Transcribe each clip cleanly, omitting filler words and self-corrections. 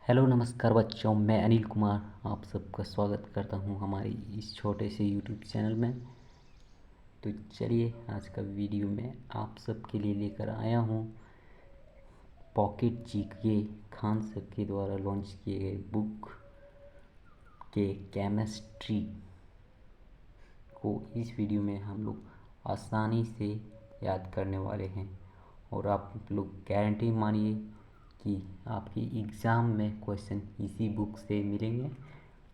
Hello नमस्कार बच्चों, मैं अनिल कुमार आप सबका स्वागत करता हूं हमारे इस छोटे से यूट्यूब चैनल में। तो चलिए आज का वीडियो में आप सबके लिए लेकर आया हूं पॉकेट जीके खान सर के द्वारा लॉन्च किए गए बुक के केमिस्ट्री को इस वीडियो में हम लोग आसानी से याद करने वाले हैं। और आप लोग गारंटी मानिए कि आपके एग्ज़ाम में क्वेश्चन इसी बुक से मिलेंगे,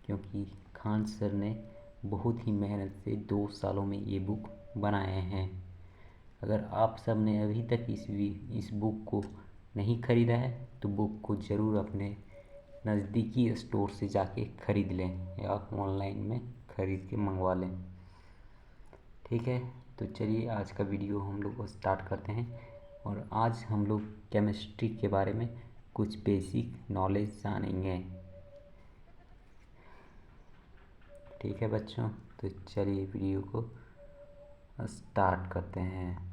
क्योंकि खान सर ने बहुत ही मेहनत से 2 सालों में ये बुक बनाए हैं। अगर आप सब ने अभी तक इस बुक को नहीं ख़रीदा है तो बुक को ज़रूर अपने नज़दीकी स्टोर से जाके ख़रीद लें या ऑनलाइन में ख़रीद के मंगवा लें। ठीक है, तो चलिए आज का वीडियो हम लोग स्टार्ट करते हैं। और आज हम लोग केमिस्ट्री के बारे में कुछ बेसिक नॉलेज जानेंगे। ठीक है बच्चों, तो चलिए वीडियो को स्टार्ट करते हैं।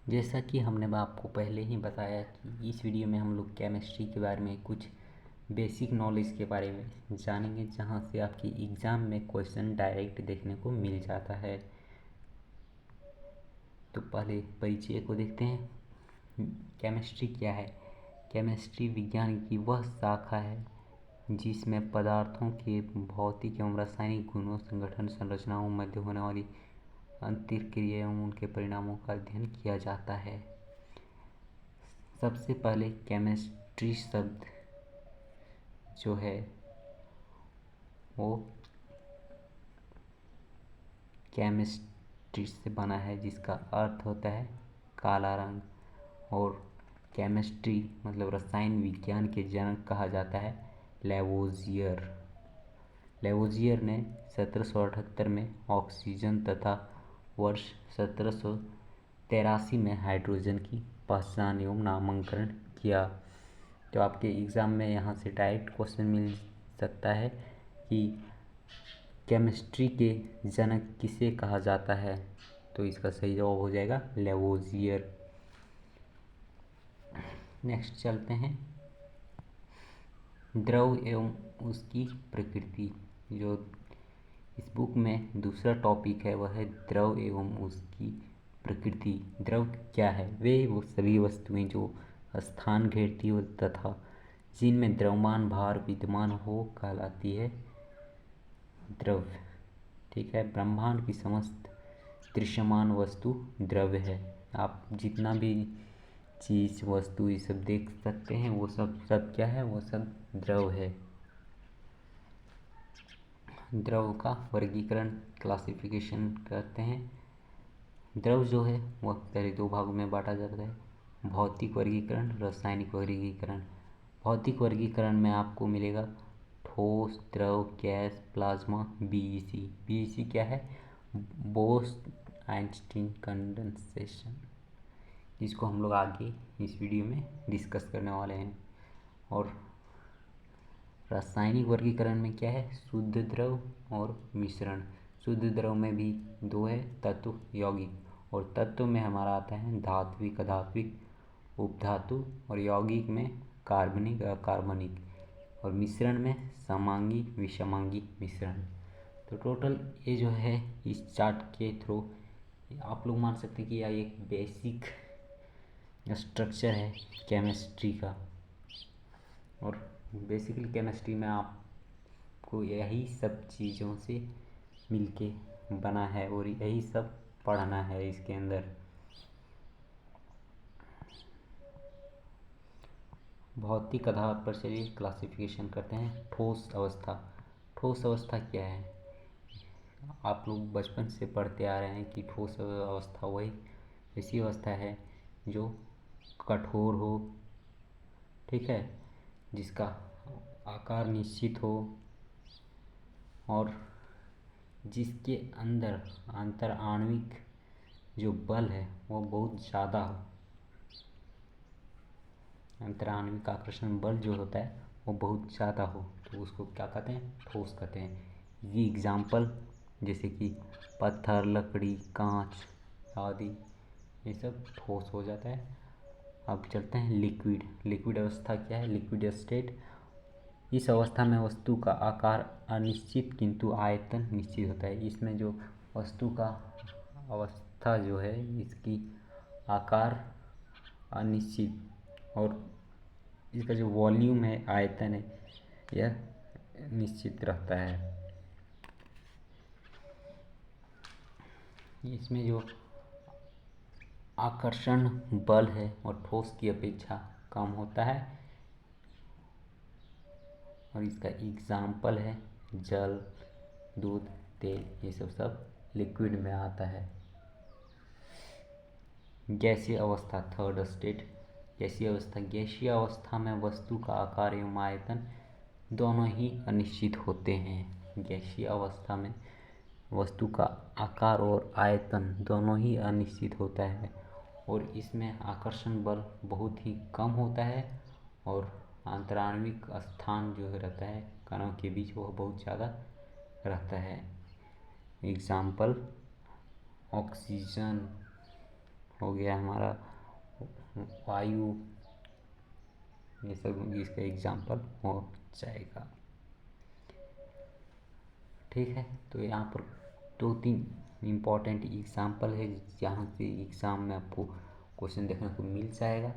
जैसा कि हमने आपको पहले ही बताया कि इस वीडियो में हम लोग केमिस्ट्री के बारे में कुछ बेसिक नॉलेज के बारे में जानेंगे, जहां से आपकी एग्ज़ाम में क्वेश्चन डायरेक्ट देखने को मिल जाता है। तो पहले परिचय को देखते हैं। केमिस्ट्री क्या है? केमिस्ट्री विज्ञान की वह शाखा है जिसमें पदार्थों के भौतिक एवं रासायनिक गुणों, संगठन, संरचनाओं, मध्य होने वाली अंतर्क्रिया एवं उनके परिणामों का अध्ययन किया जाता है। सबसे पहले केमिस्ट्री शब्द जो है वो केमिस्ट्री से बना है, जिसका अर्थ होता है काला रंग। और केमिस्ट्री मतलब रसायन विज्ञान के जनक कहा जाता है लेवोजियर। लेवोजियर ने 1778 में ऑक्सीजन तथा वर्ष 1783 में हाइड्रोजन की पहचान एवं नामकरण किया। तो आपके एग्ज़ाम में यहाँ से डायरेक्ट क्वेश्चन मिल सकता है कि केमिस्ट्री के जनक किसे कहा जाता है, तो इसका सही जवाब हो जाएगा लेवोजियर। नेक्स्ट चलते हैं, द्रव एवं उसकी प्रकृति। जो इस बुक में दूसरा टॉपिक है वह है द्रव एवं उसकी प्रकृति। द्रव क्या है? वे वो सभी वस्तुएं जो स्थान घेरती हो तथा जिनमें द्रव्यमान भार विद्यमान हो कहलाती है द्रव। ठीक है, ब्रह्मांड की समस्त दृश्यमान वस्तु द्रव्य है। आप जितना भी चीज़ वस्तु ये सब देख सकते हैं वो सब क्या है? वो सब द्रव है। द्रव का वर्गीकरण क्लासिफिकेशन करते हैं। द्रव जो है वह पहले 2 भागों में बांटा जाता है, भौतिक वर्गीकरण, रासायनिक वर्गीकरण। भौतिक वर्गीकरण में आपको मिलेगा ठोस, द्रव, गैस, प्लाज्मा, बीईसी। बीईसी क्या है? बोस-आइंस्टीन कंडेंसेशन, जिसको हम लोग आगे इस वीडियो में डिस्कस करने वाले हैं। और रासायनिक वर्गीकरण में क्या है? शुद्ध द्रव और मिश्रण। शुद्ध द्रव में भी 2 है, तत्व, यौगिक। और तत्व में हमारा आता है धात्विक, अधात्विक, उपधातु। और यौगिक में कार्बनिक, अकार्बनिक। और मिश्रण में समांगी, विषमांगी मिश्रण। तो टोटल ये जो है इस चार्ट के थ्रू आप लोग मान सकते हैं कि यह एक बेसिक स्ट्रक्चर है केमिस्ट्री का। और बेसिकली केमिस्ट्री में आपको यही सब चीज़ों से मिलके बना है और यही सब पढ़ना है इसके अंदर। भौतिक आधार पर चलिए क्लासिफिकेशन करते हैं। ठोस अवस्था। ठोस अवस्था क्या है? आप लोग बचपन से पढ़ते आ रहे हैं कि ठोस अवस्था वही ऐसी अवस्था है जो कठोर हो, ठीक है, जिसका आकार निश्चित हो और जिसके अंदर अंतर आणविक जो बल है वो बहुत ज़्यादा हो। अंतर आणविक आकर्षण बल जो होता है वो बहुत ज़्यादा हो तो उसको क्या कहते हैं? ठोस कहते हैं। ये एग्जाम्पल जैसे कि पत्थर, लकड़ी, कांच आदि, ये सब ठोस हो जाता है। अब चलते हैं लिक्विड। लिक्विड अवस्था क्या है? लिक्विड स्टेट, इस अवस्था में वस्तु का आकार अनिश्चित किंतु आयतन निश्चित होता है। इसमें जो वस्तु का अवस्था जो है, इसकी आकार अनिश्चित और इसका जो वॉल्यूम है, आयतन है, यह निश्चित रहता है। इसमें जो आकर्षण बल है और ठोस की अपेक्षा कम होता है। और इसका एग्जाम्पल है जल, दूध, तेल, ये सब लिक्विड में आता है। गैसीय अवस्था, थर्ड स्टेट, गैसीय अवस्था। गैसीय अवस्था में वस्तु का आकार एवं आयतन दोनों ही अनिश्चित होते हैं। गैसीय अवस्था में वस्तु का आकार और आयतन दोनों ही अनिश्चित होता है और इसमें आकर्षण बल बहुत ही कम होता है और आंतराणविक स्थान जो रहता है कणों के बीच, वह बहुत ज़्यादा रहता है। एग्जाम्पल ऑक्सीजन हो गया हमारा, वायु, ये सब इसका एग्जाम्पल हो जाएगा। ठीक है, तो यहाँ पर 2-3 इम्पॉर्टेंट एग्जाम्पल है जहाँ से एग्ज़ाम में आपको क्वेश्चन देखने को मिल जाएगा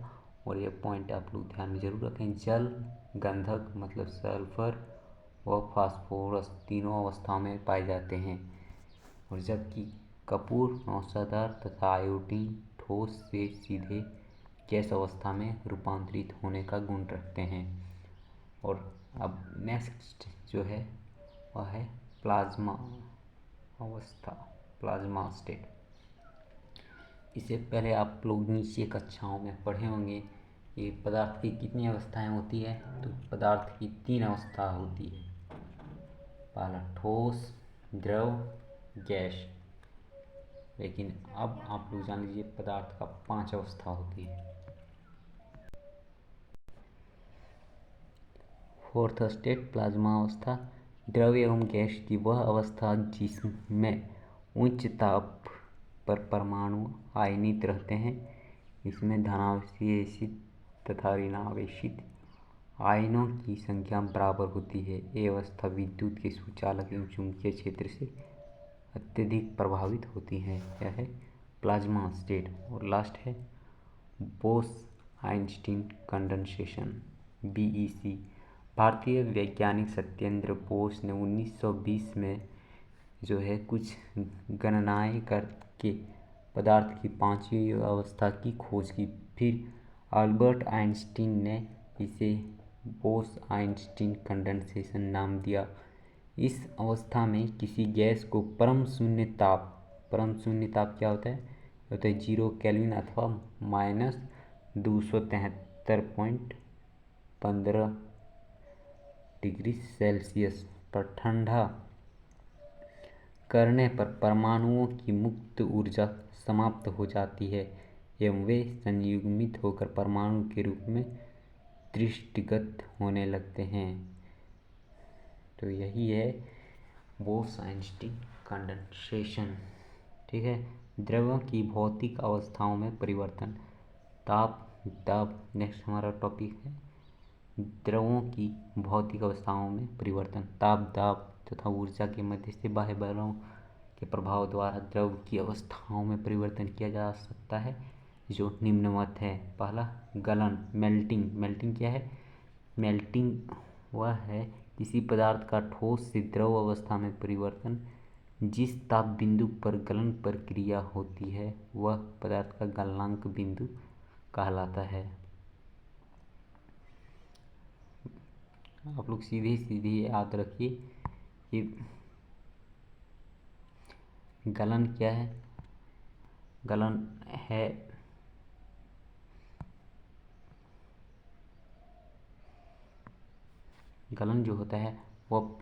और ये पॉइंट आप लोग ध्यान में जरूर रखें। जल गंधक मतलब सल्फर व फास्फोरस तीनों अवस्थाओं में पाए जाते हैं और जबकि कपूर, औषधर तथा आयोडीन ठोस से सीधे गैस अवस्था में रूपांतरित होने का गुण रखते हैं। और अब नेक्स्ट जो है वह है प्लाज्मा अवस्था, प्लाज्मा स्टेट। इससे पहले आप लोग नीचे कक्षाओं में पढ़े होंगे कि पदार्थ की कितनी अवस्थाएं होती है। तो पदार्थ की 3 अवस्था होती है, पहला ठोस, द्रव, गैस। लेकिन अब आप लोग जान लीजिए पदार्थ का 5 अवस्था होती है। फोर्थ स्टेट, प्लाज्मा अवस्था। द्रव एवं गैस की वह अवस्था जिसमें उच्च ताप पर परमाणु आयनित रहते हैं। इसमें धनावेशित एसिड तथा ऋणावेशित आयनों की संख्या बराबर होती है। ये अवस्था विद्युत के सुचालक एवं चुंबकीय क्षेत्र से अत्यधिक प्रभावित होती है। यह है प्लाज्मा स्टेट। और लास्ट है बोस-आइंस्टीन कंडेंसेशन, BEC। भारतीय वैज्ञानिक सत्येंद्र बोस ने 1920 में जो है कुछ गणनाएं करके पदार्थ की 5वीं अवस्था की खोज की। फिर अल्बर्ट आइंस्टीन ने इसे बोस-आइंस्टीन कंडेंसेशन नाम दिया। इस अवस्था में किसी गैस को परम शून्य ताप क्या होता है? होता है 0 केल्विन अथवा -273.15 डिग्री सेल्सियस पर ठंडा करने पर परमाणुओं की मुक्त ऊर्जा समाप्त हो जाती है एवं वे संयुग्मित होकर परमाणु के रूप में दृष्टिगत होने लगते हैं। तो यही है बोस-आइंस्टीन कंडेंसेशन। ठीक है, द्रव्यों की भौतिक अवस्थाओं में परिवर्तन, ताप, दाब। नेक्स्ट हमारा टॉपिक है द्रवों की भौतिक अवस्थाओं में परिवर्तन, ताप, दाब तथा ऊर्जा के मध्य से बाह्य बलों के प्रभाव द्वारा द्रव की अवस्थाओं में परिवर्तन किया जा सकता है, जो निम्नवत है। पहला गलन, मेल्टिंग। मेल्टिंग क्या है? मेल्टिंग वह है किसी पदार्थ का ठोस से द्रव अवस्था में परिवर्तन। जिस ताप बिंदु पर गलन प्रक्रिया होती है वह पदार्थ का गलनांक बिंदु कहलाता है। आप लोग सीधे सीधे याद रखिए कि गलन क्या है? गलन है गलन जो होता है वह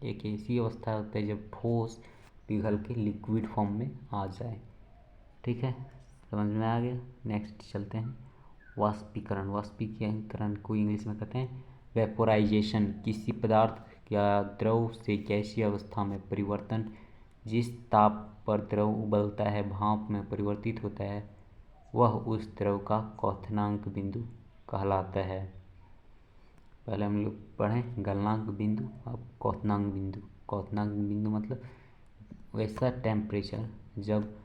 एक ऐसी अवस्था होता है जब ठोस पिघल के लिक्विड फॉर्म में आ जाए। ठीक है, समझ में आ गया। नेक्स्ट चलते हैं वाष्पीकरण। वाष्पीकरण को इंग्लिश में कहते हैं वेपोराइजेशन। किसी पदार्थ या द्रव से गैसीय अवस्था में परिवर्तन। जिस ताप पर द्रव उबलता है, भाप में परिवर्तित होता है, वह उस द्रव का क्वथनांक बिंदु कहलाता है। पहले हम लोग पढ़ें गलनांक बिंदु, अब क्वथनांक बिंदु। क्वथनांक बिंदु मतलब वैसा टेम्परेचर जब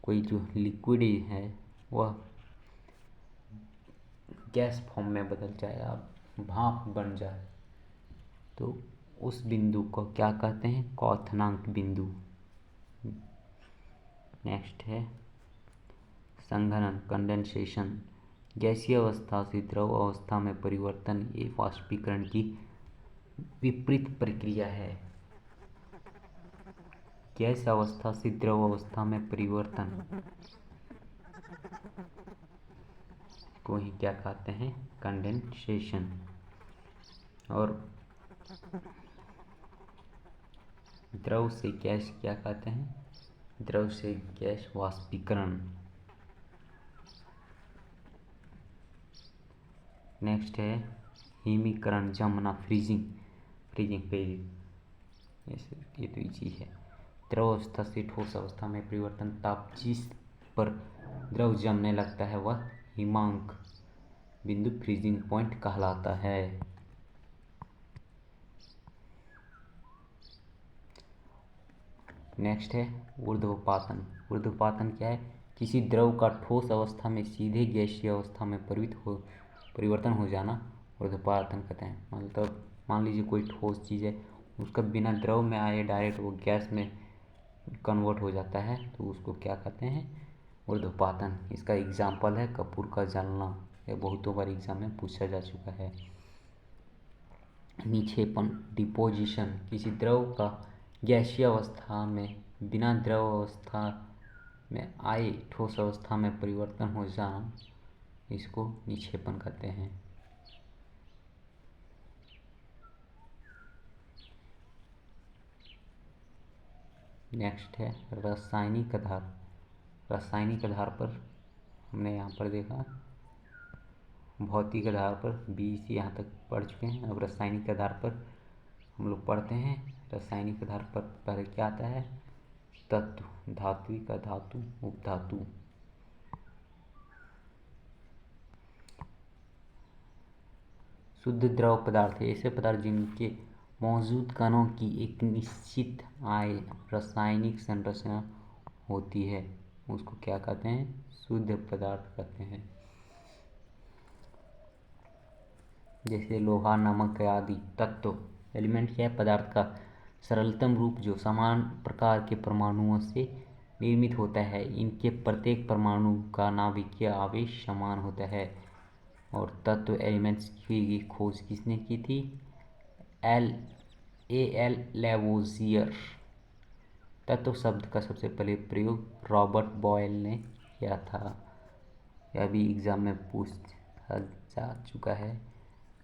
कोई जो लिक्विड है वह गैस फॉर्म में बदल जाए, अब भाप बन जाए, तो उस बिंदु को क्या कहते हैं? क्वथनांक बिंदु। नेक्स्ट है संघनन, कंडेंसेशन। गैसीय अवस्था से द्रव अवस्था में परिवर्तन ये वाष्पीकरण की विपरीत प्रक्रिया है। गैस अवस्था से द्रव अवस्था में परिवर्तन को ही क्या कहते हैं? कंडेंसेशन। और द्रव से गैस क्या कहते हैं? द्रव से गैस वाष्पीकरण। नेक्स्ट है हिमीकरण, जमना, फ्रीजिंग। ये तो इजी है। द्रव अवस्था से ठोस अवस्था में परिवर्तन, ताप जिस पर द्रव जमने लगता है वह हिमांक बिंदु, फ्रीजिंग पॉइंट कहलाता है। नेक्स्ट है ऊर्ध्वपातन। ऊर्ध्वपातन क्या है? किसी द्रव का ठोस अवस्था में सीधे गैसीय अवस्था में परिवर्तन हो जाना ऊर्ध्वपातन कहते हैं। मतलब मान लीजिए कोई ठोस चीज़ है, उसका बिना द्रव में आए डायरेक्ट वो गैस में कन्वर्ट हो जाता है, तो उसको क्या कहते हैं? ऊर्ध्वपातन। इसका एग्जाम्पल है कपूर का जलना। यह बहुतों बार एग्जाम में पूछा जा चुका है। निक्षेपण, डिपोजिशन। किसी द्रव का गैसीय अवस्था में बिना द्रव अवस्था में आए ठोस अवस्था में परिवर्तन हो जाना, इसको निक्षेपण कहते हैं। नेक्स्ट है रासायनिक आधार। रासायनिक आधार पर हमने यहाँ पर देखा, भौतिक आधार पर 20 यहाँ तक पढ़ चुके हैं। अब रासायनिक आधार पर हम लोग पढ़ते हैं। रासायनिक आधार पर पहले क्या आता है? तत्व, धात्विक, अधातु, उपधातु। शुद्ध द्रव पदार्थ है ऐसे पदार्थ जिनके मौजूद कणों की एक निश्चित रासायनिक संरचना होती है, उसको क्या कहते हैं? शुद्ध पदार्थ कहते हैं। जैसे लोहा, नमक आदि तत्व। एलिमेंट क्या है? पदार्थ का सरलतम रूप जो समान प्रकार के परमाणुओं से निर्मित होता है। इनके प्रत्येक परमाणु का नाभिकीय आवेश समान होता है। और तत्व एलिमेंट्स की खोज किसने की थी? एल लैवोसियर। तत्व शब्द का सबसे पहले प्रयोग रॉबर्ट बॉयल ने किया था। यह भी एग्जाम में पूछा जा चुका है।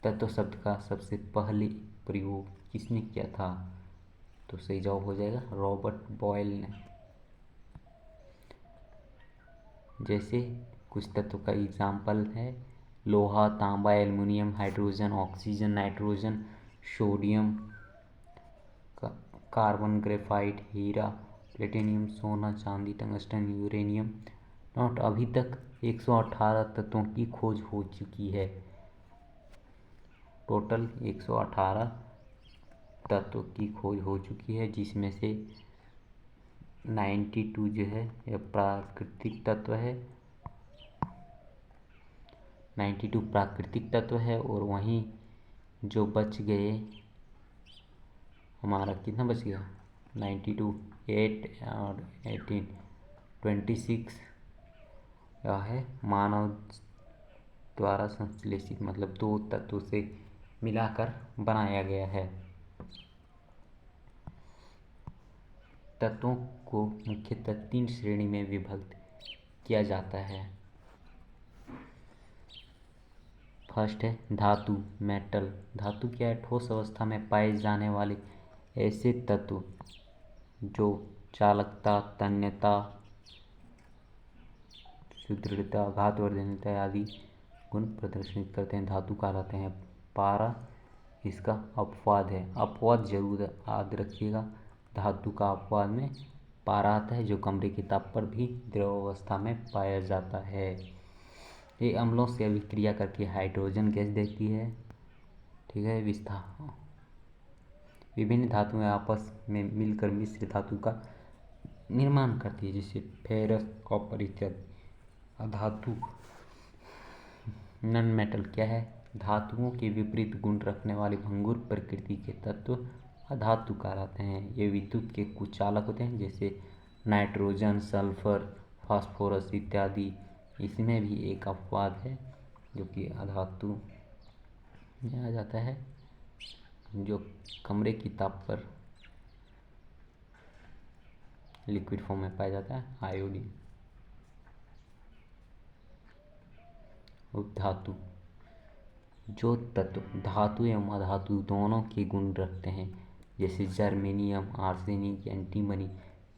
तत्व शब्द का सबसे पहले प्रयोग किसने किया था? तो सही जवाब हो जाएगा रॉबर्ट बॉयल ने। जैसे कुछ तत्व का एग्जाम्पल है लोहा, तांबा, aluminium, hydrogen, oxygen, nitrogen, sodium, carbon, graphite, हीरा, प्लेटिनियम, सोना, चांदी, टंगस्टन, यूरेनियम। नोट, अभी तक 118 तत्वों की खोज हो चुकी है। टोटल 118 तत्व की खोज हो चुकी है, जिसमें से 92 जो है यह प्राकृतिक तत्व है। 92 प्राकृतिक तत्व है और वहीं जो बच गए, हमारा कितना बच गया? 92, 8 और 18, 26 यह है मानव द्वारा संश्लेषित, मतलब 2 तत्वों से मिलाकर बनाया गया है। तत्वों को मुख्यतः 3 श्रेणी में विभक्त किया जाता है। फर्स्ट है धातु, मेटल। धातु क्या है? ठोस अवस्था में पाए जाने वाले ऐसे तत्व जो चालकता, तन्यता, सुदृढ़ता, घातवर्धनीयता आदि गुण प्रदर्शित करते हैं, धातु कहलाते हैं। पारा इसका अपवाद है। अपवाद जरूर याद रखिएगा। धातु का अपवाद में पारा आता है, जो कमरे के ताप पर भी द्रव अवस्था में पाया जाता है। ये अम्लों से अभिक्रिया करके हाइड्रोजन गैस देती है। ठीक है, विस्तार विभिन्न धातुएं आपस में मिलकर मिश्र धातु का निर्माण करती है, जैसे फेरस, कॉपर इत्यादि। धातु नॉन मेटल क्या है? धातुओं के विपरीत गुण रखने वाले भंगुर प्रकृति के तत्व अधातु कहलाते हैं। ये विद्युत के कुछ चालक होते हैं, जैसे नाइट्रोजन, सल्फर, फास्फोरस इत्यादि। इसमें भी एक अपवाद है जो कि अधातु में आ जाता है, जो कमरे की ताप पर लिक्विड फॉर्म में पाया जाता है, आयोडीन। उपधातु जो तत्व धातु एवं अधातु दोनों के गुण रखते हैं, जैसे जर्मेनियम, आर्सेनिक, एंटीमनी,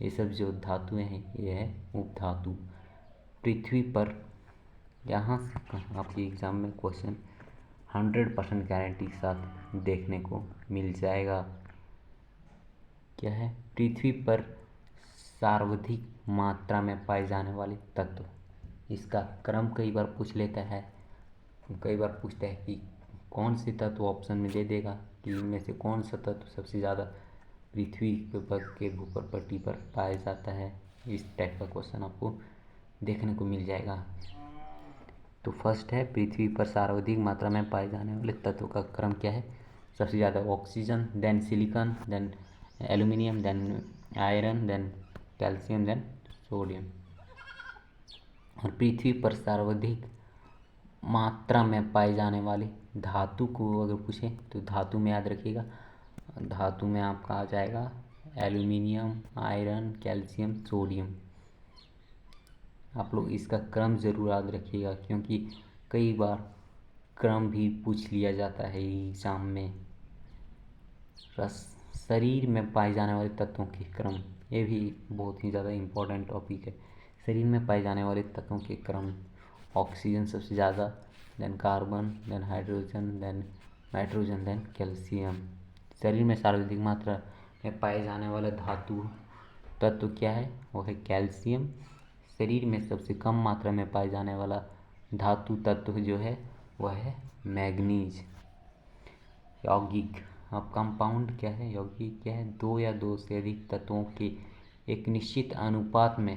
ये सब जो धातुएं हैं ये है उपधातु। पृथ्वी पर यहाँ से आपके एग्जाम में क्वेश्चन 100% गारंटी के साथ देखने को मिल जाएगा। क्या है? पृथ्वी पर सर्वाधिक मात्रा में पाए जाने वाले तत्व। इसका क्रम कई बार पूछ लेता है, कई बार पूछता है कि कौन से तत्व, ऑप्शन में दे देगा कि इनमें से कौन सा तत्व सबसे ज़्यादा पृथ्वी के भूपर पट्टी पर पाया जाता है। इस टाइप का क्वेश्चन आपको देखने को मिल जाएगा। तो फर्स्ट है, पृथ्वी पर सर्वाधिक मात्रा में पाए जाने वाले तत्वों का क्रम क्या है? सबसे ज़्यादा oxygen, then silicon, then aluminium, then iron, then calcium, then sodium. और पृथ्वी पर सर्वाधिक मात्रा में पाए जाने वाले धातु को अगर पूछे तो धातु में याद रखिएगा, धातु में आपका आ जाएगा एल्यूमिनियम, आयरन, कैल्शियम, सोडियम। आप लोग इसका क्रम ज़रूर याद रखिएगा, क्योंकि कई बार क्रम भी पूछ लिया जाता है एग्जाम में। शरीर में पाए जाने वाले तत्वों के क्रम, ये भी बहुत ही ज़्यादा इम्पोर्टेंट टॉपिक है। शरीर में पाए जाने वाले तत्वों के क्रम, ऑक्सीजन सबसे ज़्यादा, then carbon, then hydrogen, then nitrogen, then calcium. शरीर में सर्वाधिक मात्रा में पाए जाने वाला धातु तत्व क्या है? वो है कैल्शियम। शरीर में सबसे कम मात्रा में पाए जाने वाला धातु तत्व जो है वह है मैग्नीज। यौगिक, अब कंपाउंड क्या है? यौगिक क्या है? दो या दो से अधिक तत्वों के एक निश्चित अनुपात में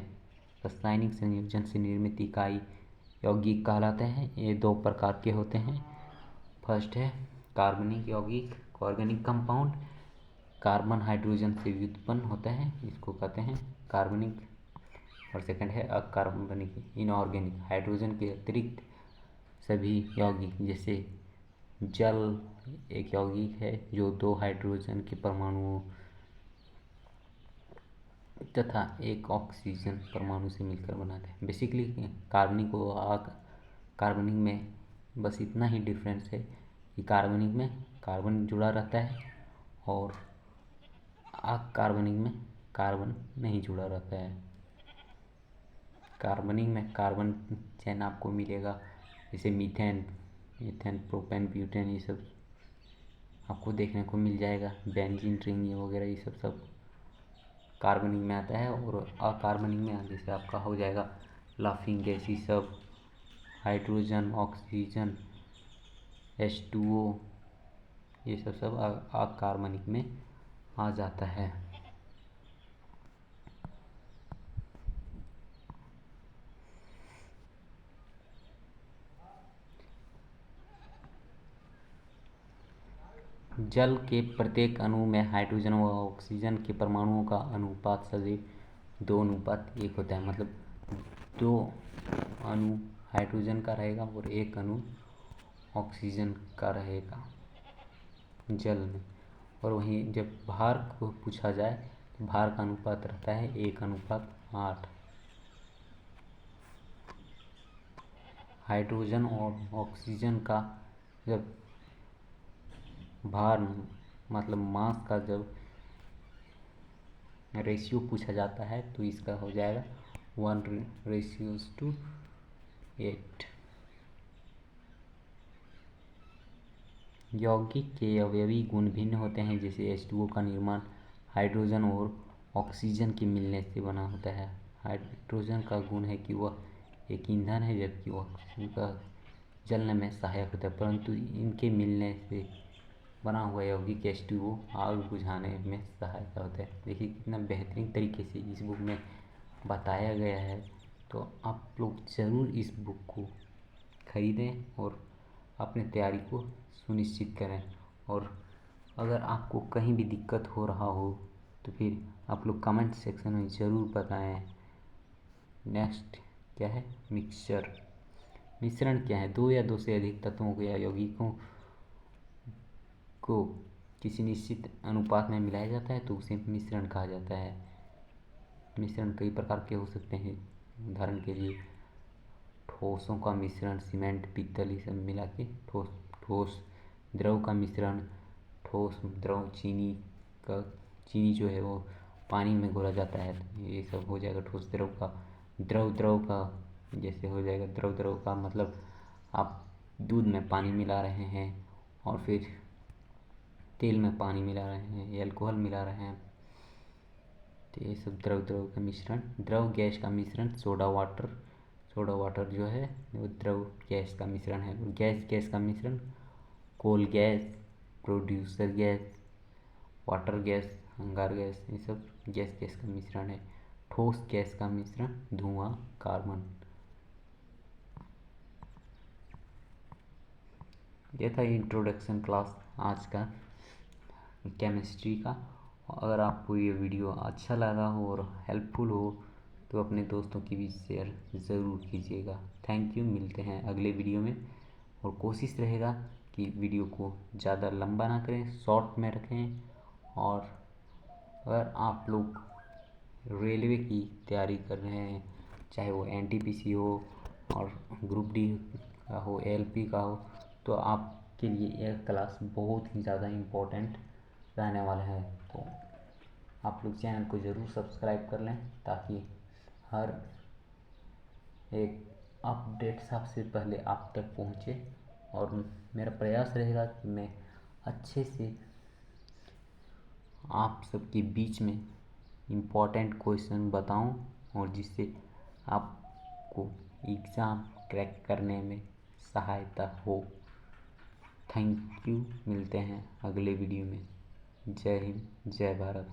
रासायनिक संयोजन से निर्मित इकाई यौगिक कहलाते हैं। ये दो प्रकार के होते हैं। फर्स्ट है कार्बनिक यौगिक, ऑर्गेनिक कंपाउंड, कार्बन हाइड्रोजन से व्युत्पन्न होता है, इसको कहते हैं कार्बनिक। और सेकंड है अकार्बनिक इनऑर्गेनिक, हाइड्रोजन के अतिरिक्त सभी यौगिक, जैसे जल एक यौगिक है जो दो हाइड्रोजन के परमाणुओं तथा एक ऑक्सीजन परमाणु से मिलकर बनाते हैं। बेसिकली कार्बनिक और कार्बनिक में बस इतना ही डिफरेंस है कि कार्बनिक में कार्बन जुड़ा रहता है और अकार्बनिक में कार्बन नहीं जुड़ा रहता है। कार्बनिक में कार्बन चेन आपको मिलेगा, जैसे मीथेन, मीथेन, प्रोपेन, ब्यूटेन, ये सब आपको देखने को मिल जाएगा। बेंजीन रिंग वगैरह ये सब कार्बनिक में आता है। और अकार्बनिक में जैसे आपका हो जाएगा लाफिंग गैस, ये सब हाइड्रोजन, ऑक्सीजन, H2O, ये सब अकार्बनिक में आ जाता है। जल के प्रत्येक अणु में हाइड्रोजन व ऑक्सीजन के परमाणुओं का अनुपात सदैव 2:1 होता है। मतलब 2 अणु हाइड्रोजन का रहेगा और 1 अणु ऑक्सीजन का रहेगा जल में। और वहीं जब भार को पूछा जाए तो भार का अनुपात रहता है 1:8। हाइड्रोजन और ऑक्सीजन का जब भार मतलब मास का जब रेशियो पूछा जाता है तो इसका हो जाएगा 1:8। यौगिक के अवयवी गुण भिन्न होते हैं, जैसे H2O का निर्माण हाइड्रोजन और ऑक्सीजन के मिलने से बना होता है। हाइड्रोजन का गुण है कि वह एक ईंधन है, जबकि ऑक्सीजन का जलने में सहायक होता है, परंतु इनके मिलने से बना हुआ यौगिक H2O आग बुझाने में सहायता होता है। देखिए कितना बेहतरीन तरीके से इस बुक में बताया गया है। तो आप लोग ज़रूर इस बुक को खरीदें और अपनी तैयारी को सुनिश्चित करें। और अगर आपको कहीं भी दिक्कत हो रहा हो तो फिर आप लोग कमेंट सेक्शन में ज़रूर बताएं। नेक्स्ट क्या है, मिक्सचर। मिश्रण क्या है, दो या दो से अधिक तत्वों को या यौगिकों को किसी निश्चित अनुपात में मिलाया जाता है तो उसे मिश्रण कहा जाता है। मिश्रण कई प्रकार के हो सकते हैं, उदाहरण के लिए ठोसों का मिश्रण, सीमेंट, पीतल, ये सब मिला के ठोस। ठोस द्रव का मिश्रण, ठोस द्रव चीनी जो है वो पानी में घोला जाता है, तो ये सब हो जाएगा ठोस द्रव का। द्रव का जैसे हो जाएगा द्रव का मतलब आप दूध में पानी मिला रहे हैं और फिर तेल में पानी मिला रहे हैं या अल्कोहल मिला रहे हैं, तो ये सब द्रव का मिश्रण। द्रव गैस का मिश्रण, सोडा वाटर जो है वो द्रव गैस का मिश्रण है। गैस का मिश्रण, coal gas, producer gas, water gas, अंगार गैस, ये सब गैस का मिश्रण है। ठोस गैस का मिश्रण, धुआं, कार्बन। ये था इंट्रोडक्शन क्लास आज का केमिस्ट्री का। अगर आपको ये वीडियो अच्छा लगा हो और हेल्पफुल हो तो अपने दोस्तों के बीच शेयर ज़रूर कीजिएगा। थैंक यू, मिलते हैं अगले वीडियो में। और कोशिश रहेगा कि वीडियो को ज़्यादा लंबा ना करें, शॉर्ट में रखें। और अगर आप लोग रेलवे की तैयारी कर रहे हैं, चाहे वो NTPC हो और ग्रुप डी का हो, LP का हो, तो आपके लिए यह क्लास बहुत ही ज़्यादा इम्पोर्टेंट रहने वाला है। तो आप लोग चैनल को ज़रूर सब्सक्राइब कर लें ताकि हर एक अपडेट सबसे पहले आप तक पहुँचे। और मेरा प्रयास रहेगा कि मैं अच्छे से आप सबके बीच में इम्पोर्टेंट क्वेश्चन बताऊं और जिससे आपको एग्ज़ाम क्रैक करने में सहायता हो। थैंक यू, मिलते हैं अगले वीडियो में। जय हिंद, जय भारत।